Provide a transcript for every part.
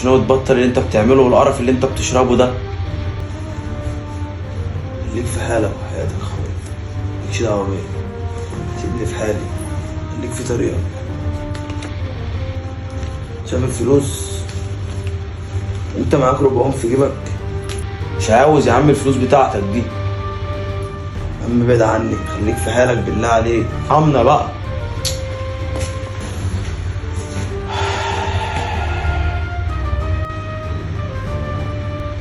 مش ناوي تبطل اللي انت بتعمله والقرف اللي انت بتشربه ده. خليك في حالك وحياتك يا اخويا، مالكش دعوه بيا، سيبني في حالي، خليك في طريقك. شايف الفلوس؟ انت معاك ربعهم في جيبك، مش عاوز يا عم الفلوس بتاعتك دي. يا عم ابعد عني، خليك في حالك بالله عليك، ارحمنا بقى.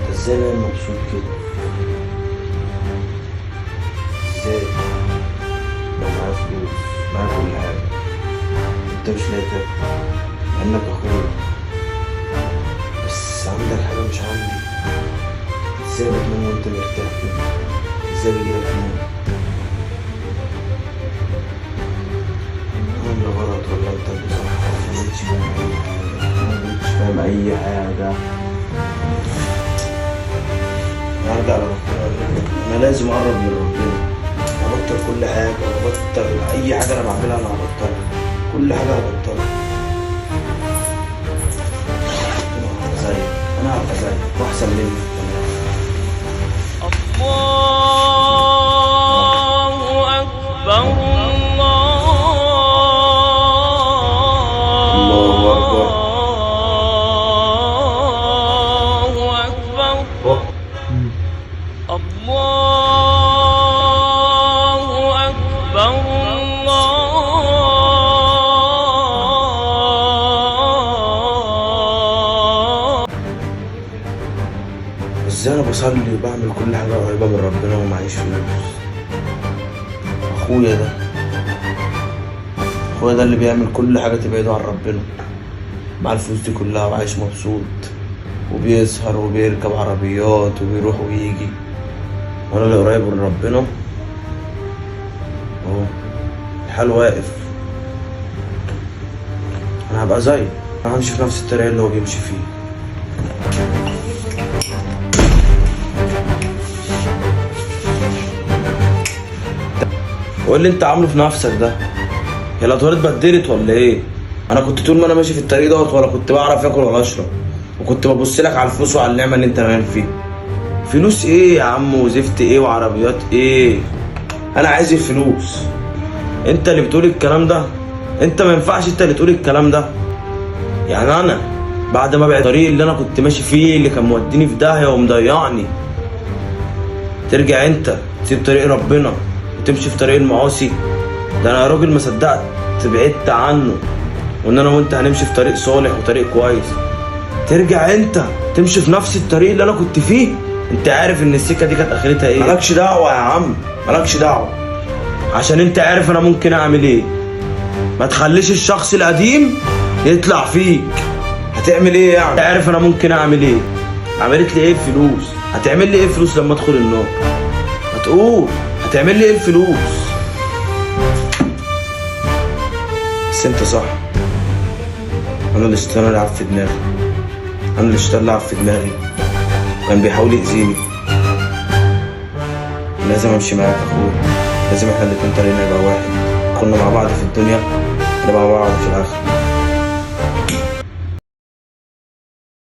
انت ازاي نايم مبسوط كده؟ ازاي؟ لو معايا فلوس، معايا كل حاجة، انت مش لاقي تاكل مع انك اخويا، بس عندك حاجة مش عندي. ازاي بتنام وانت مرتاح كده؟ ازاي بيجيلك نوم؟ انا اللي غلط ولا انت اللي صح؟ انا مش فاهم اي حاجة، انا مش فاهم اي حاجة. هرجع لربنا، انا لازم اقرب من ربنا، ابطل كل حاجة وابطل اي حاجة انا بعملها، انا هبطلها، كل حاجة هبطلها. انا هبقى زيك واحسن منك. الله أكبر الله أكبر. الله أكبر الله أكبر ازاي انا بصلي وبعمل كل حاجة قريبة من ربنا ومعيش فلوس؟ اخويا ده اللي بيعمل كل حاجة تبعده عن ربنا، مع الفلوس دي كلها وعايش مبسوط وبيسهر وبيركب عربيات وبيروح ويجي، وانا اللي قريب من ربنا اهو الحال واقف. انا هبقى زيه، انا همشي في نفس الطريق اللي هو بيمشي فيه. وايه اللي انت عامله في نفسك ده؟ هي الادوار اتبدلت ولا ايه؟ انا كنت طول ما انا ماشي في الطريق دوت ولا كنت بعرف اكل ولا اشرب، وكنت ببص لك على الفلوس وعلى النعمه اللي انت نايم فيها. فلوس ايه يا عم وزفت ايه وعربيات ايه؟ انا عايز الفلوس. انت اللي بتقول الكلام ده؟ انت ما ينفعش انت اللي تقول الكلام ده. يعني انا بعد ما بعد الطريق اللي انا كنت ماشي فيه اللي كان موديني في داهيه ومضيعني، ترجع انت تسيب طريق ربنا وتمشي في طريق المعاصي؟ ده انا يا راجل ما صدقت بعدت عنه، وان انا وانت هنمشي في طريق صالح وطريق كويس، ترجع انت تمشي في نفس الطريق اللي انا كنت فيه؟ انت عارف ان السكه دي كانت اخرتها ايه؟ مالكش دعوه يا عم، مالكش دعوه، عشان انت عارف انا ممكن اعمل ايه. ما تخليش الشخص القديم يطلع فيك. هتعمل ايه يعني؟ انت عارف انا ممكن اعمل ايه. عملت لي ايه الفلوس؟ هتعمل لي ايه الفلوس لما ادخل النار؟ هتقول هتعمل لي ايه الفلوس؟ بس انت صح، انا اللي الشيطان لعب في دماغي، انا اللي الشيطان لعب في دماغي وكان بيحاول يأذيني. لازم امشي معاك يا اخويا، لازم احنا الاتنين طريقنا يبقى واحد. كنا مع بعض في الدنيا نبقى مع بعض في الاخر.